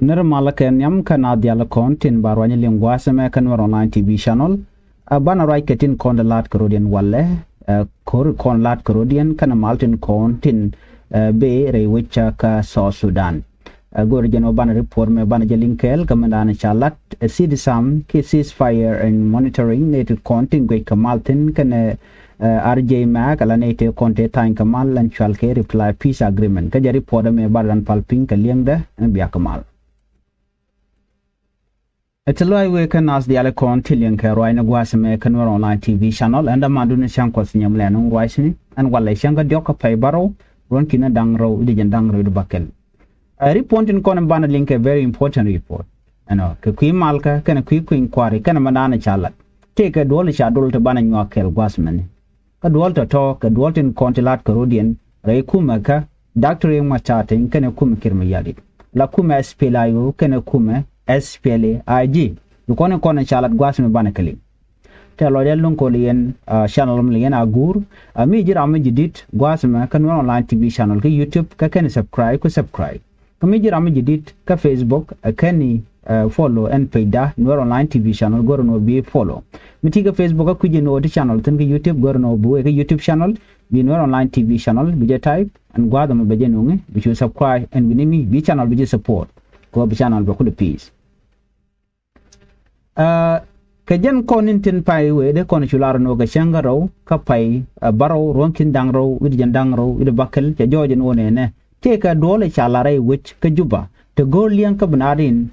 Nirmala ken yam kana diala kontin barwanya lingwasa me kanwar online TV channel. Bana rai ketin kon lat Carodian walle. Kor kon lat Carodian kana maltin kontin be re wicha ka South Sudan. Gorjano bana report me bana jelinkel kamandana chalat sidisam ki ceasefire and monitoring native kontin gwe kamaltin kana RJ Mac ala native konte tain kamal lan chalke reply peace agreement ka jari report me baran palping ka liengda biya kamal. Eteloi we can ask the Alcon Tillian Caroina Guasame Canwer online TV channel and a Maduna Shankos Yamlan Rising and while a Shanga Joka Pay Barrow, Ronkina Dangro, Dijan Dangro Bakel. A report in Conabana link a very important report. And a Kiki Malka can a quick inquiry can a Madana Chalat. Take a dual shadow to Banan Yakel Guasman. A dual to talk, a dual in Contilat Carodian, Ray Kumaka, Dr. Machatin can a Kumikirmayadi. La Kuma Spilayo can a Kume. SPLA IG lukone kone chalat gwasme banakali te lodel lon ko lien channel lien agur mi jira mi jidit gwasme kan online TV channel ke YouTube ka ken subscribe ka mi jira mi jidit ka Facebook kani follow and page da Nuer online TV channel gorno bi follow mi tiga Facebook ku jeno di channel tan ke YouTube gorno bu ke YouTube channel bi Nuer online TV channel bi je type and gwadam be jenunge bi subscribe and bi mi bi channel bi support ko bi channel ba ku peace kajan konintin pai we de konsular no ga shangaro ka pai baro ronkin dangro wid jandangro wid bakel ja jojen wone ne te ka dole chalare which ka juba to go lian ka banadin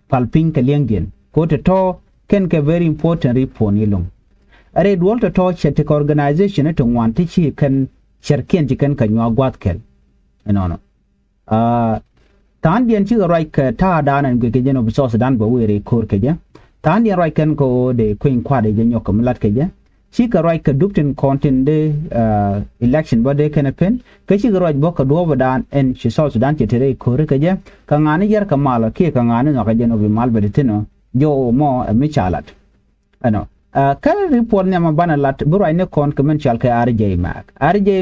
palping ka liangien ko to ken ka very important report ni long are dole to chete ka organization to wanti chi kan cherken ji kan nywa gwatkel no tan dien chi right ka ta danan ge jeno so Sudan ba we re kor ke ja tan dien right kan ko de queen kwade je nyokam lat ke ja chi ka right ka duktin content de election ba de kan pen ka chi right bo ka do dan en chi so Sudan che tere kor ke ja ka ngani yer ka mala ke ka ngani no ka jeno bi mal be tino jo mo mi chalat ano kan report ne ma bana lat buru ne kon commercial ka RJ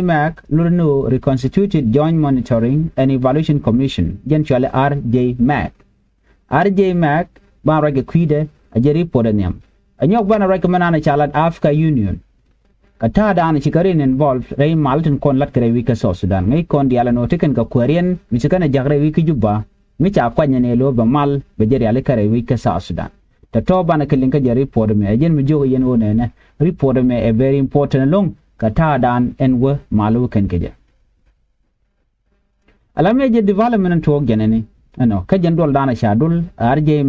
Mac lurno reconstituted joint monitoring and evaluation commission generally RJ Mac ba rage kwide a je report ne am anyok bana recommend ana chalat Africa Union ka ta da ana chikarin involved ray maltin kon lat kare wika so Sudan ngai kon diala no teken ka Korean mi chikana jagre wiki juba mi cha kwanya ne lo ba mal be je ale kare wika sa Sudan the top bana kelin ka je report me ajen mi jogo yen wona ne report me a very important long kata dan en we malu ken keje alame je development to genene ano ka jen dol dana sha dul RJ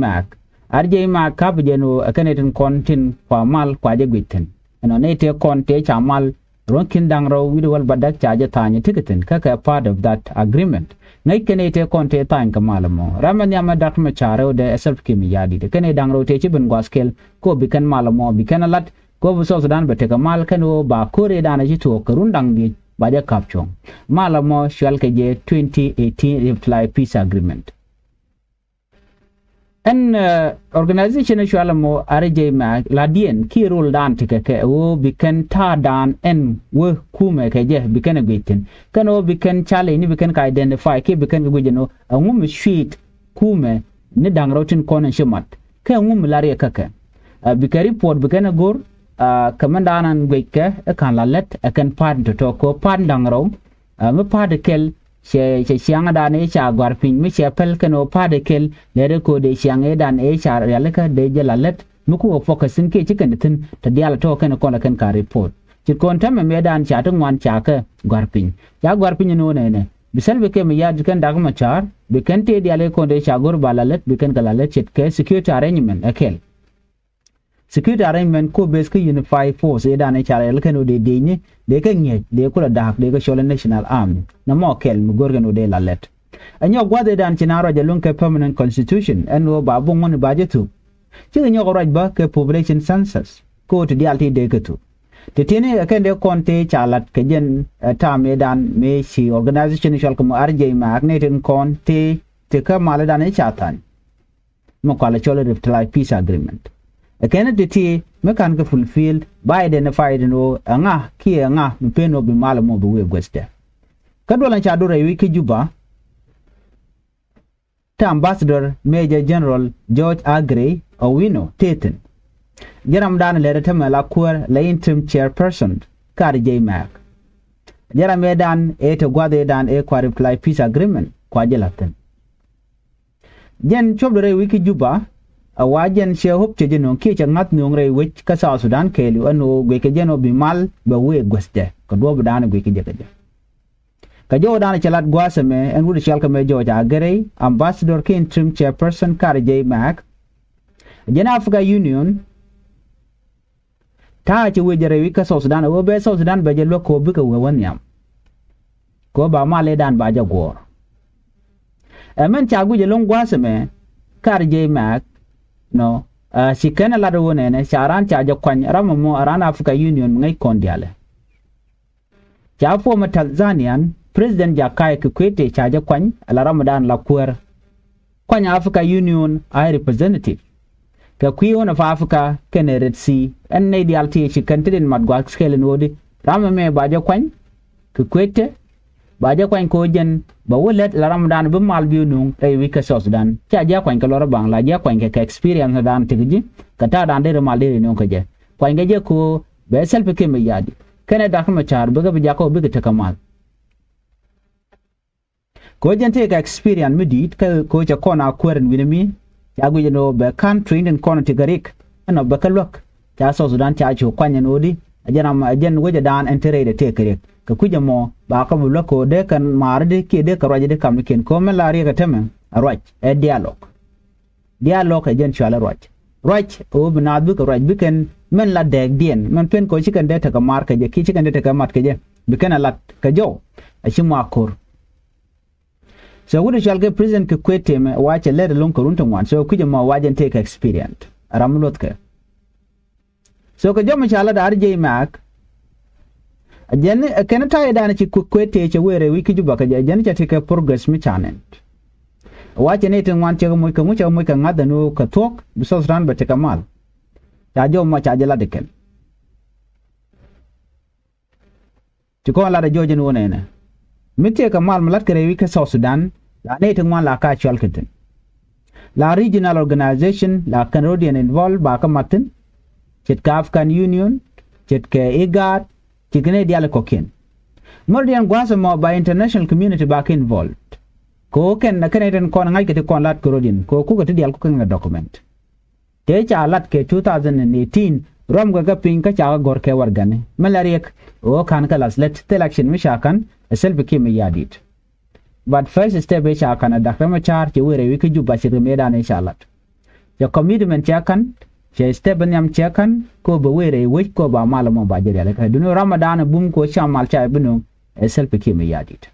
Mac ka be no akanetin kontin kwa mal kwa je gwiten ano ne te konte cha mal ronkin dangro widwal badak cha je tanya ticketin ka part of that agreement ngai kene te konte tan kamalamo ramanya ma dak ma charo de self kimi yadi de kene dangro te chibin gwaskel ko bikan malamo bikan lat ko bu so Sudan bete kamal kano ba kore dana ji to karundang di ba ja kapchong malamo shwal ke je 2018 reply peace agreement en organization shwalamo RJ Mac ladien ki rule dan tike ke o bikan ta dan en we kume ke je bikan gwitin kano bikan chale ni bikan ka identify ke bikan gujeno ngum sheet kume ni dangrotin konan shimat ke ngum lare kake bikan report bikan gor kamandanan gweke kan lalet kan pad to ko pad dangro me pad kel she sianga dan e cha garpin mi chepel kano pade kel lere ko de sianga dan e cha yalaka de jalalet muku focusin ke chicken tin ta diala to kan ko kan ka report chit kon tam me dan cha to wan cha ka garpin ya garpin no ne bisal be ke me ya kan dag ma char be kan te diale ko de cha gor balalet be kan galalet chit ke security arrangement akel security arrangement ko base ke unify force e dan e cha yalaka no de ni de ka nye de ko dak de ko shola national army na mo kel mu gorgano de lalet anyo gwade dan chinaro je lunke permanent constitution eno ba bongon budgetu chi nyo ko rajba ke population census ko to dialti de ketu te tene akende konte chalat ke jen tame dan me shi organization shal ko RJ magnetin konte te ka mala dan e chatan mo kala chola reply peace agreement akene te me kan ka fulfill by identified no anga ki anga mpeno bi malamo bi we gweste kadwala cha do rewi ki juba ta Ambassador Major General George Aggrey Owino Teten. Jaram dan lere tema la kuer la interim chairperson kar J Mac. Jaram dan to gwade dan kwa reply peace agreement kwa jelaten. Jen chobdore wiki juba awajen she hop che jenon ke changat nongre wich ka South Sudan kelu ano gweke jeno bimal ba we gweste ko do dan gweke jeke. Ka jo dan chalat gwaseme en wudi shalka me George Aggrey ambassador ke interim chairperson kar J Mac. Jen Africa Union ta ci wejere wi ka South Sudan wo be South Sudan be je loko bi ka wewan yam ko ba male dan ba ja gor men ta guje long gwaseme kar J Mac no si kana la do ne charan cha ja kwan ramo mo arana Africa Union ngai kondiale cha fo ma Tanzanian president Jakaya Kikwete cha ja kwan ala Ramadan la kuer kwan Africa Union ai representative ka kwiyo na Africa kene Red Sea en ne di alti ci kantidin madgwa skele nodi rama me baja kwan Kikwete baja kwan ko jen ba wolet la Ramadan be mal bi nu e wi ka South Sudan cha ja kwan ka lora bang la ja kwan ka experience dan tigji ka ta dan de mal de nu ka je kwan ga je ko be self ke me yadi kene da kuma char be ga ja ko be ta kamal ko jen te ka experience mi dit ka ko cha kona kweren winimi Yagu no be country in kono tigarik no be kalok cha South Sudan cha chu kwanya nodi ajana ajen weje dan entere de tekerek ka kuje mo ba ka bu loko de kan marde ke de karaje de kam ken ko men la riga teme arwaj e dialogue ajen chu ala rwaj o binadu ka rwaj biken men la deg dien men pen ko chikan de ta ka mar ka je ki chikan de ta ka mat ka je biken ala ka jo achimu akor so would shall get president Kikwete me watch a let alone kurunta one so kuje ma wajen take experience ramlotke so ka joma chala da RJ Mac ajen kana ta da na ci Kikwete ce were wiki juba ka ajen ta take progress mi chanen wache ne tin wan ce mo ka ngada no ka tok biso ran ba te kamal ta joma cha jala de ken ci ko la da jojen wona ne mite kamal malat kare wiki South Sudan la ne wan la ka chal keten la regional organization la Canadian involved ba ka matin chet ka African Union chet ke IGAD chikene diale koken mordian gwasa mo ba international community ba ka involved ko ken na Canadian kon ngai kete kon lat Canadian ko ku kete dial ko ken document te cha lat ke 2018 rom ga pin ka cha gor ke wargane malariek o kan ka las let election mi shakan self kim yadit but first step is kana dakra ma char ci were wi ke juba ci medan inshallah ya commitment chakan che step nyam chakan ko be were wi ko ba malamo ba jere ka dunu Ramadan bum ko chamal cha binu self kim yadit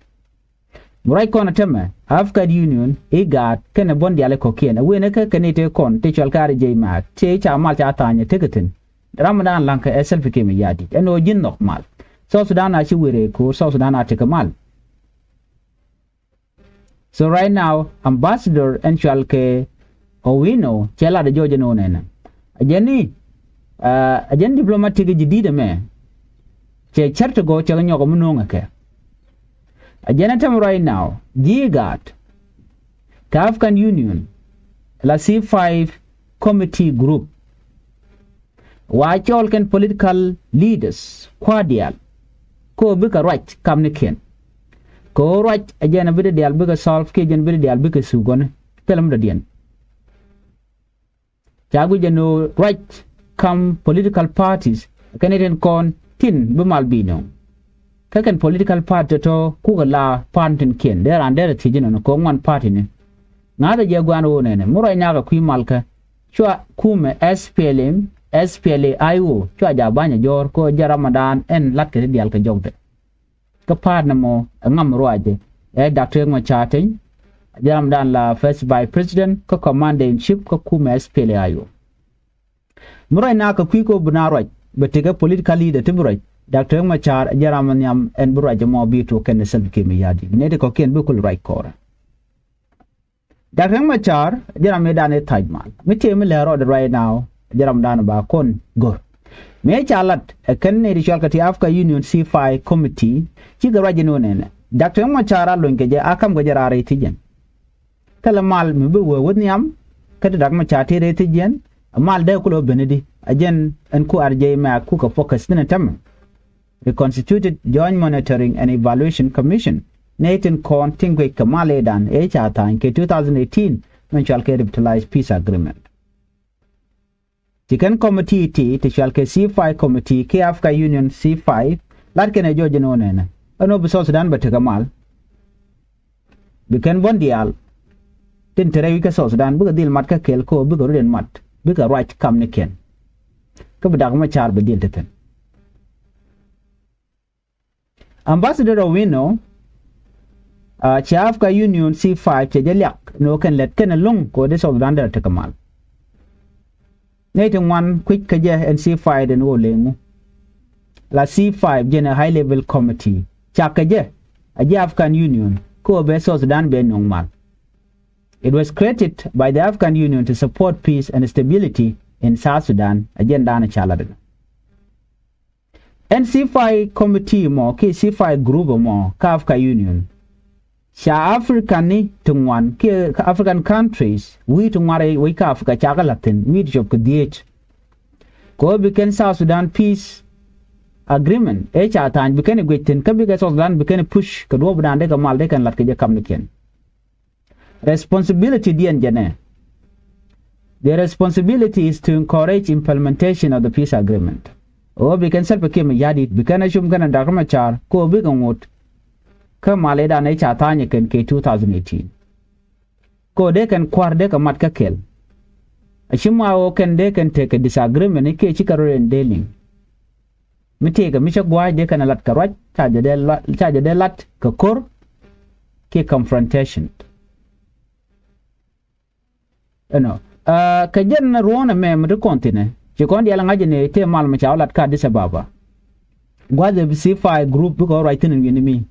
murai kona teme African Union IGAD kana bondi ale ko kena we ne ka kanete kon te chal kar J Mac che cha mal cha tanya tegetin Ramadan lanka self kim yadit eno jin normal South Sudan a ci were ko South Sudan a te kamal. So right now, Ambassador Enchalke Owino chela de Georgia no nena. Ajen diplomatic jidida me. Che charto go chela nyoko munonga ke. Ajenatam right now, GIGAT, African Union, la C5 committee group. Wachol ken political leaders, quadial. Ko bika right kamniken. Ko right ajana bide dial bika solve ke jen bide dial bika sugone pelam da dien chagu jeno right come political parties Canadian kon tin bimal bino kakan political party to ku la pantin ken there and there tijino ko one party ne ngada je gwano wonene muro nyaga ku malka chwa kume SPLA IO chwa ja banya jor ko Ramadan en lakke dial ka jogde ka partner mo ngam roaje e Dr. Mo chatin Ramadan la first by president ko commander in chief ko kuma SPLA murai na ka kwiko bunaroj betiga political leader tiburai Dr. Mo char Ramadan yam en buraje mo bito ken sabke mi yadi ne de ko ken bukul right kora Dr. Mo char Ramadan e tajman mite mi le road right now Ramadan ba kon gor me chalat ken ne ritual ka ti Africa Union C5 committee ci ga rajino ne Dr. Mo chara lonke je akam ga jarare tijen kala mal mi be wo wodniam kata dak ma chati re tijen mal da kulo benedi ajen en ku arjay ma ku ka focus tin tam the constituted joint monitoring and evaluation commission Nathan Korn tingwe kamale dan e chata in 2018 when shall revitalize peace agreement Chicken committee to shall C5 committee ke Africa Union C5 lat kene joje no nene ano biso Sudan batagamal biken bondial tin tere wika so Sudan buga dil mat ka kel ko buga ruden mat buga right kam ne ken ka bidag ma char be dil teten Ambassador Owino Africa Union C5 che jaliak no ken let ken long ko de so Sudan der takamal Nathan one quick kaje and C5 den wo lengu La C5 General High Level Committee chakaje a African Union ko be so Sudan be nongmal It was created by the African Union to support peace and stability in South Sudan agenda na chalad NC5 committee mo ke C5 group mo ka Africa Union Sha Africa ni tungwan ke African countries we tungware we ka Africa chagalatin we job ko diet ko biken South Sudan peace agreement e cha tan biken gwetin ka biken South Sudan biken push ka do budan de ka mal de kan lat ke je kam niken responsibility dien jene the responsibility is to encourage implementation of the peace agreement o biken self ke yadi biken ashum kan dakama char ko biken wot ka maleda na cha tanya ken ke 2018 ko de kan kwar de ka mat ka kel ashima o ken de kan take a disagreement ke chikaro en dealing mite ga misha gwa de kan lat karwat cha de lat ka kor ke confrontation ka jen na ruona me mu kontine je kon dia langa jene te mal ma cha lat ka disababa gwa de C5 group ko right in enemy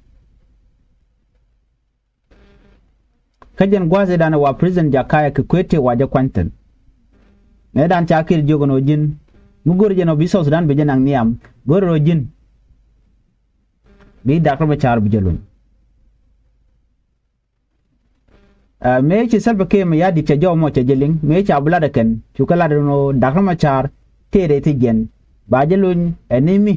kajen gwaze dana wa prison jakaya Kikwete waje kwanten ne dan chakir jogono jin mugor jeno biso Sudan be jenang niam goro jin bi dakro be char bijelun me chi selbe ke me yadi che jomo che jeling me cha bulada ken chukala no dakro ma char tere ti gen bajelun enemy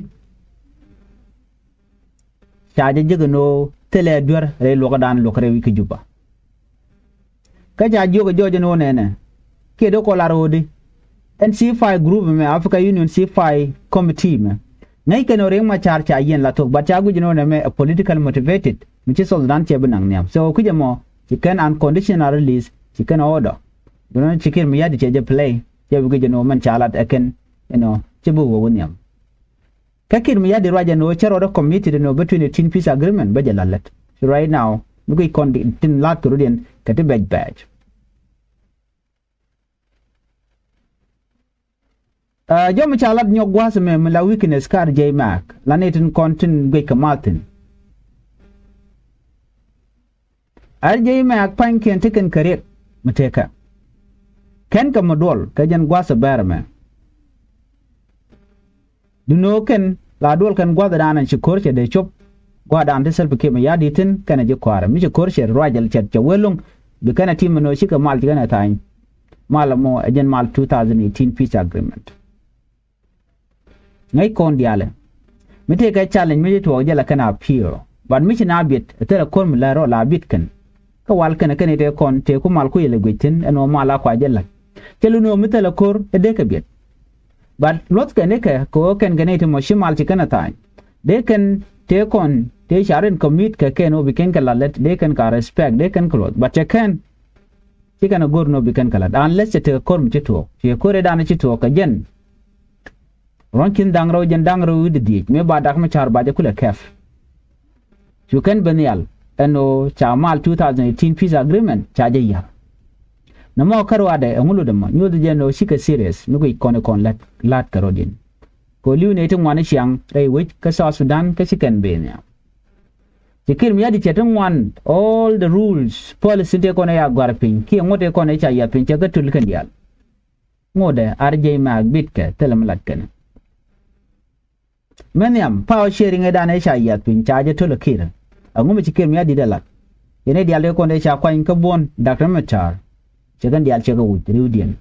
chaje jogono tele dur re lokadan lokre wi juba kaja jogo joje no nene ke do ko larodi NC5 group me Africa Union C5 committee me ngai ke no reng ma char cha yen la to ba cha gu no ne me political motivated which is Sudan che benang niam so ku jamo you can unconditional release you can order you know chikir me yadi che je play je bu no man chalat eken che bu wo niam kakir me yadi raja no chero do committed no between the peace agreement ba je lalet so right now we go tin lat to rudien kati badge jom chalat nyogwas me la weakness kar jay mak la netin kontin gwe kamatin ar jay mak pan ken tiken kare muteka ken ka modol ka jan gwasa barme duno ken la dol kan gwada danan shi korche de chop gwada ante self ke me yaditin kana je kwara mi je korche rajal chat welung bi kana timno shi ka mal kana tan malamo ajen mal 2018 peace agreement ngai kon diale mite ka challenge mi to jala kana piro ban mi na bit tera kon mi la ro la bit kan ka wal kana kane te kon te ku mal ku yele gwitin eno mala kwa jala kelu no mitela kor e de ka bit ban lot ka ne ka ko ken gane te mo shi mal ti kana tan de kan te kon te sharen commit ka ken no biken ka lalet de kan ka respect de kan klot but te kan ti kana gor no biken kala unless te kor mi to ti kore dana ti to ka jen ronkin dangro jen dangro widi di me ba dak ma char ba de kula kef you can benial eno chamal 2018 peace agreement chaje ya namo karwa de ngulu de ma nyodo jeno shika serious mi ko ikone kon lat karodin ko liu ne tung wan chiang rei wich ka South Sudan ka chicken be ne tikir mi adi chetang wan all the rules policy de kone ya garpin ki ngote kone cha ya pin cha ka tul kan dial ngode arjay ma bit ka telam lat kan Manyam power sharing edane sha yat pin charge to lokira. Angum chikir mi adi dala. ene dial de konde cha kwa inka bon Dr. Machar chegan dial chega wit riudien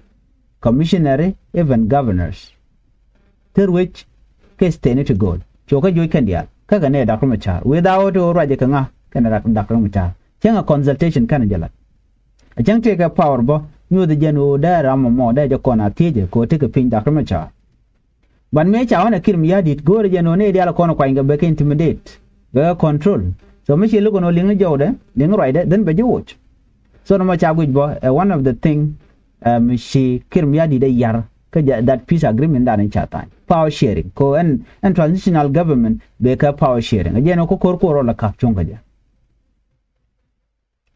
commissioner even governors ter which case tene to go choka joy kan dial kaga ne Dr. Machar without raje kanga kana Dr. Machar chenga consultation kana jalat a chang take power bo nyu de jeno da ram mo da jokona tije ko take pin Dr. Machar ban me cha wana Kiir Mayadit gore jeno ne dial kono kwa inga be intimidate be control so me chi lugo no linga jode linga right then be watch so no ma cha gud bo one of the thing she Kiir Mayadit de yar ka that peace agreement da ne chata power sharing ko and transitional government be ka power sharing ajeno ko kor la ka chonga ja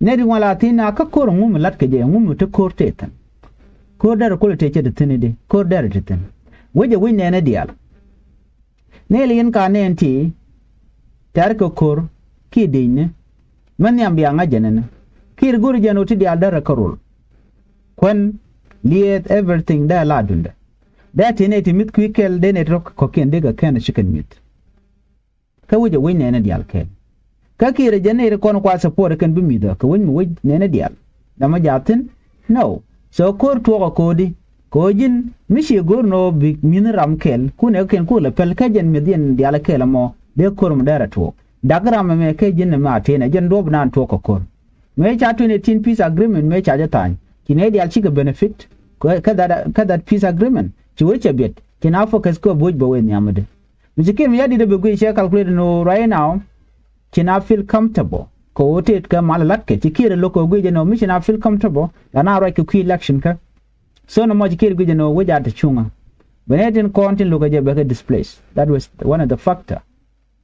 ne di wala tina ka kor ngum lat ke je ngum te kor tetan kor dar ko te che de tinide kor dar tetan weje winne ne dial ne lien ka ne enti tar ko kor ki dinne man yam biya ngajenena Kiir gur jeno ti dial dar karol kwen liet everything da la dunda that in it mit kwikel de ne rok ko kende ga kana chicken meat ka weje winne ne dial ken ka Kiir jene ko kwa support kan bimi da ka wani waj ne dial da ma jatin no so kor to ko di ko jin mishi gur no bi min ram kel ku ne ken ku la pel ka jen medien dial kel mo de kor mu dara to dagra me ke jin ma te ne jen dob nan to ko kor me cha 2018 peace agreement me cha jatan kine dial chi ga benefit ka that peace agreement chi weche bet kina focus ko boj bo wen yamade mi Kiir Mayadit de be go she calculate no right now kina feel comfortable ko wote ka malalat ke Kiir loko gwe no mi kina feel comfortable na right ku election ka so no mo Kiir gwe no weja ta chunga beneden kontin loko je be displaced that was one of the factor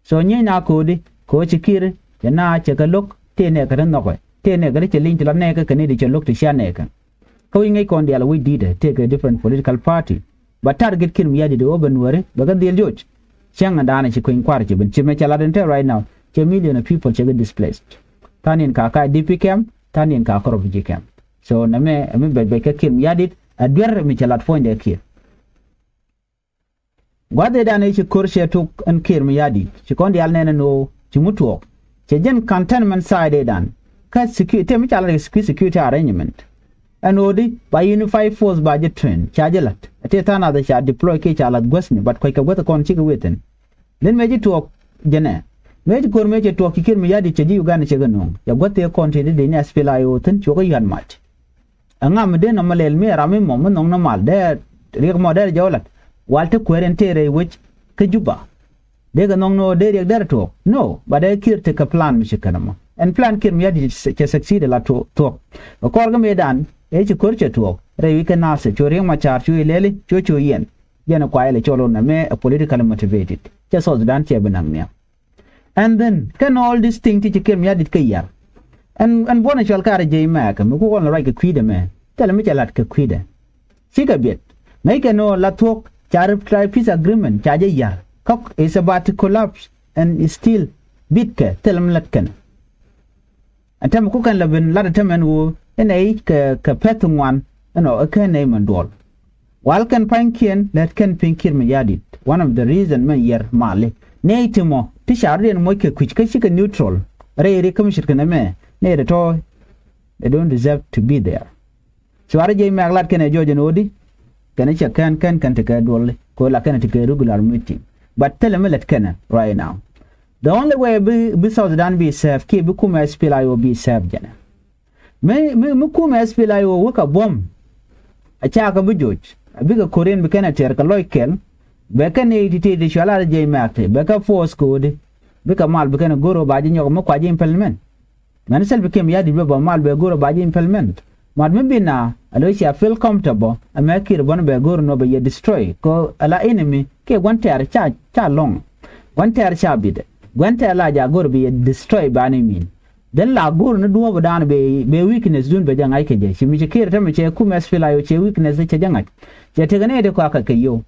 so nye na ko di ko Kiir na che ka lok te ne ka no ko te ne ga che link la ne ka ne di che lok te sha ne ka ko ngai kon dia we did take a different political party but target Kiir Mayadit de oben wore baga del joj changa dana chi ko inquire chi ben chi me chala den right now a million of people get displaced tanin ka DP camp tanin ka refugee camp so na me be ka Kiir Mayadit adwer mi chalat fonde Kiir gwade dana chi korshe to an Kiir Mayadit chi kon dial nene no chi mutuo che jen cantonment side dan ka security mi chala security arrangement anodi by unified force budget train chajelat ate tana da cha deploy ke chalat gwasni but ko ka gwata kon chi weten then meji to jene meji kor meji to Kiir Mayadit che ji Uganda che ganong ya gwate konti de ne aspela yo tin choko yan mat anga mede no malel me rami mo no no mal de Riek mo de jawlat walte kwerentere which ke juba de ganong no de Riek der to no but de Kiir te ka plan mi chikanamo and plan Kiir Mayadit che succeed la to ko ga medan e chi korche to re wi kana se chori ma char chu lele cho yen jena kwa ile cholo na me politically motivated che so dan che benang ne and then can all these things to Kiir Mayadit ke yar and bona chal kare je ma ka ko on right ke kwide me tele mi chalat ke kwide siga bet me ke no la tok char peace agreement cha je yar kok is about to collapse and is still bit ke telem lat kan atam ko kan la ben la tamen wo enai ka petungwan no ka nei mandol wal kan pankien let kan Kiir Mayadit one of the reason man yer male nei timo ti sharren mo ke kuch ka shika neutral re kam shirka na me ne da to they don't deserve to be there so are je maglat kan joje nodi kan cha kan ta ka dole ko la kan ta ka regular meeting but tell me let kan right now the only way be South Sudan be safe ke be kuma SPLIO be safe jana me kuma SPLIO waka bom a cha ka bujoj abiga korean be kana ter ka loikel be kana edite de shala je makte be ka force code be ka mal be kana goro baji nyoko mo kwaje implement man sel be kem yadi be ba mal be goro baji implement mad me bina alo sha feel comfortable amakir bon be goro no be ye destroy ko ala enemy ke wanter cha long wanter cha bide wanter la ja goro be ye destroy ba ni min den la goro no duwo badan be weakness dun be jang aike je mi Kiir ta me che kuma SPLIO che weakness che jang je te gane de ko aka kayo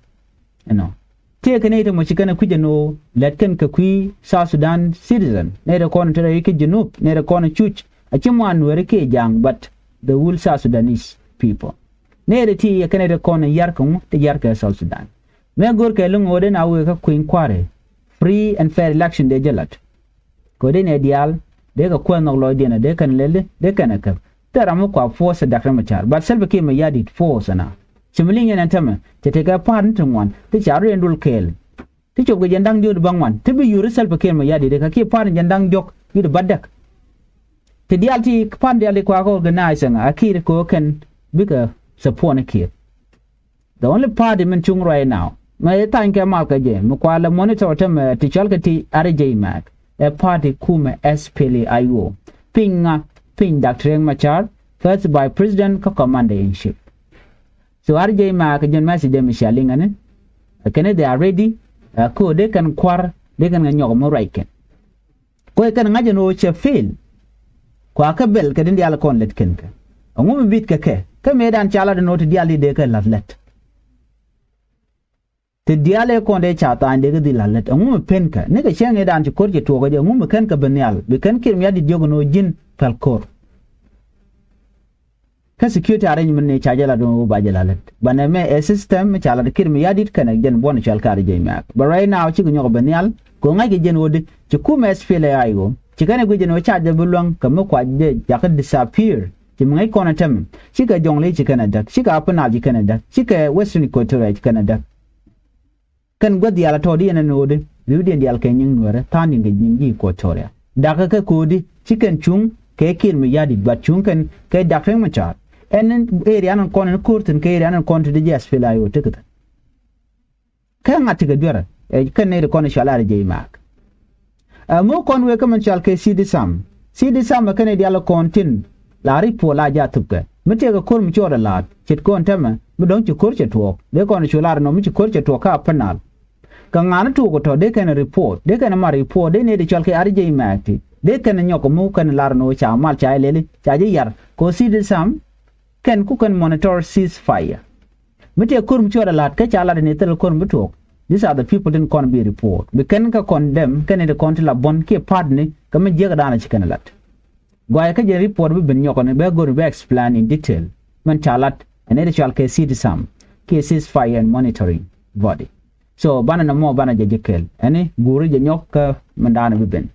no te kane ta mo chikana kuje no latkan ka kui South Sudan citizen ne da kono tare yake junub ne da kono chuch a kimwa Nuer ke jang but the whole South Sudanese people ne da ti kane da kono yarkan te yarka South Sudan me gor ke lungo de na we ka kuin kware free and fair election de jalat ko de ne dial de ga ko no lo dina de kan lele de kan ka tara mu kwa force da kan machar but selbe ke ma yadi force na chimlin yana tama te ga pan tun wan te charu endul kel ti chop ga jandang jod bangwan ti bi yuru selbe ke ma yadi de ka ke pan jandang jok yud badak ti dialti pan diali kwa ko organize nga akir ko kan bika support Kiir. The only party men chung right now ma tan ke mal ka je mu kwa la monitor tem ti chal ka ti RJ Mac a party kuma SPLA-IO pinga pin Dr. Machar first by president ka commander in chief. So RJ Mac jen message dem shalinga ne kene they are ready ko de kan kwar de kan nyog mo right ken ko kan ngaje no che fail kwa ka bel ka din dial kon let ken ka ngum bit ka medan chala de not dial de ka latlet te diale kon de chata ande ga di latlet ngum pen ka ne ka chen edan ci korje to ga de ngum kan ka benyal be kan kir mi adi jogo no jin kal kor ka security arrangement ne chajala do ba jalalet bana me a system chala de kir mi adi kan gen bon chal kar je mak but right now ci go benyal ko ngai gen wodi ci kuma SPLA-IO ci kan go gen o chaje bulong ka mo kwa de ya ka disappear ci ngai kona tem ci ka jongle ci Canada ci ka apna ji Canada ci ka Western Equatorial ci Canada kan gwadi ala to di na node yudi ndi alken yin Nuer tani ngi ngi Equatoria daga ka kodi ci kan chung ke kir mi yadi ba chung kan ke Dr. Machar en area nan konen kurtin ke area nan konti de SPLA-IO tikata kan ati ga dwara kan ne ko ne shala je mak mo kon we kam chal ke sidi sam kan ne dialo kontin la ripo la ja tupka mete ga kor mi chora la chit kon tama mi don ci korche to de kon shala no mi ci korche to ka panal kan ngana to ko to de kan report de kan ma report de ne de chal ke RJ mak de kan nyoko mu kan lar no cha mal cha lele cha je yar ko sidi sam kan ku kan monitor ceasefire mete kor mi chora la ka cha la ne tel kor mi to these are the people didn't con be report we can ka condemn can the country la bon ke partner kam je ga dana cikin lat goya ka je report be ben nyoko ne be go be explain in detail man chalat and it shall ke see some cases fire and monitoring body so bana na mo bana je jekel ani guru je nyok mandana be ben